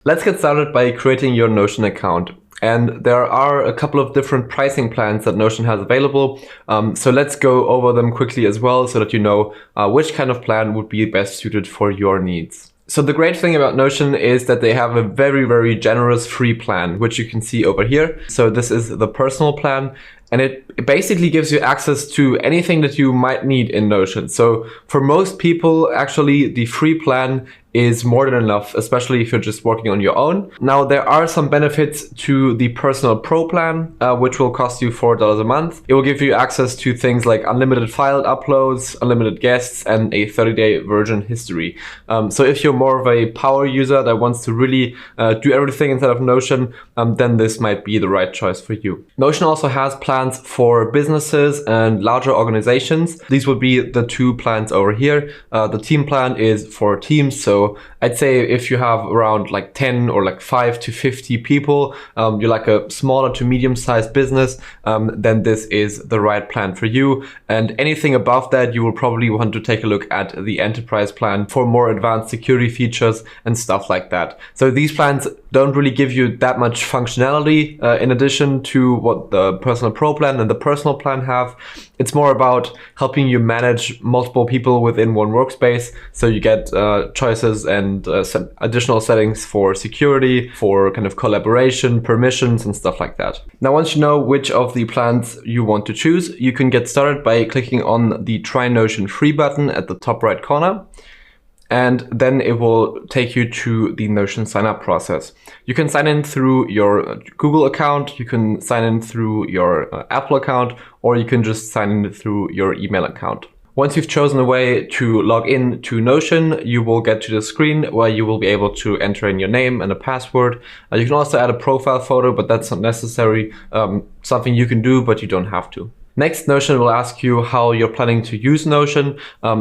Let's get started by creating your Notion account. And there are a couple of different pricing plans that Notion has available. So let's go over them quickly as well so that you know which kind of plan would be best suited for your needs. So the great thing about Notion is that they have a very, very generous free plan, which you can see over here. So this is the personal plan. And it basically gives you access to anything that you might need in Notion. So for most people, actually, the free plan is more than enough, especially if you're just working on your own. Now, there are some benefits to the Personal Pro plan, which will cost you $4 a month. It will give you access to things like unlimited file uploads, unlimited guests, and a 30-day version history. So if you're more of a power user that wants to really do everything inside of Notion, then this might be the right choice for you. Notion also has plans for businesses and larger organizations. These would be the two plans over here. The team plan is for teams. So I'd say if you have around like 10 or like 5 to 50 people, you're like a smaller to medium-sized business, then this is the right plan for you. And anything above that, you will probably want to take a look at the enterprise plan for more advanced security features and stuff like that. So these plans don't really give you that much functionality in addition to what the Personal Pro plan and the personal plan have. It's more about helping you manage multiple people within one workspace. So you get choices and additional settings for security, for kind of collaboration, permissions, and stuff like that. Now, once you know which of the plans you want to choose, you can get started by clicking on the Try Notion Free button at the top right corner. And then it will take you to the Notion sign up process. You can sign in through your Google account, you can sign in through your Apple account, or you can just sign in through your email account. Once you've chosen a way to log in to Notion, you will get to the screen where you will be able to enter in your name and a password. You can also add a profile photo, but that's not necessary. Something you can do, but you don't have to. Next, Notion will ask you how you're planning to use Notion.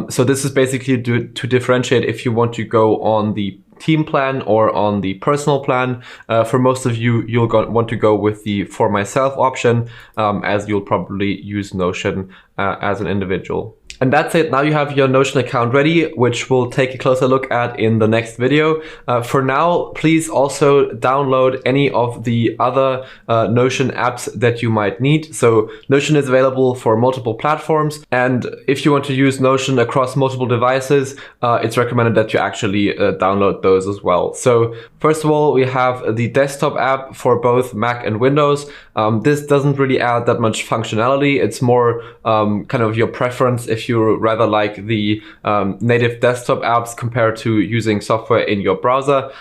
So this is basically to differentiate if you want to go on the team plan or on the personal plan. For most of you, you'll want to go with the For Myself option, as you'll probably use Notion as an individual. And that's it. Now you have your Notion account ready, which we'll take a closer look at in the next video. For now, please also download any of the other Notion apps that you might need. So Notion is available for multiple platforms. And if you want to use Notion across multiple devices, it's recommended that you actually download those as well. So first of all, we have the desktop app for both Mac and Windows. This doesn't really add that much functionality. It's more kind of your preference if you rather like the native desktop apps compared to using software in your browser.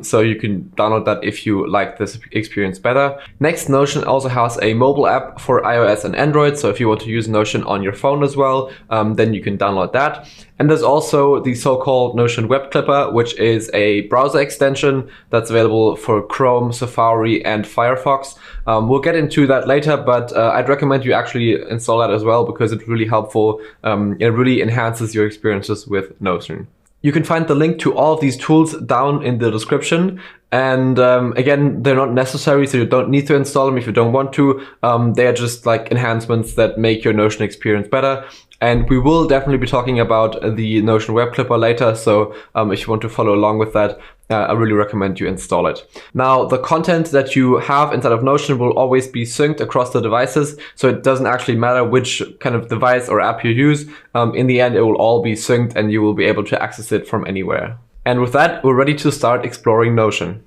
So you can download that if you like this experience better. Next, Notion also has a mobile app for iOS and Android. So if you want to use Notion on your phone as well, then you can download that. And there's also the so-called Notion Web Clipper, which is a browser extension that's available for Chrome, Safari, and Firefox. We'll get into that later, but I'd recommend you actually install that as well because it's really helpful. It really enhances your experiences with Notion. You can find the link to all of these tools down in the description. And again, they're not necessary, so you don't need to install them if you don't want to. They are just like enhancements that make your Notion experience better. And we will definitely be talking about the Notion Web Clipper later. So if you want to follow along with that, I really recommend you install it. Now, the content that you have inside of Notion will always be synced across the devices. So it doesn't actually matter which kind of device or app you use. In the end, it will all be synced and you will be able to access it from anywhere. And with that, we're ready to start exploring Notion.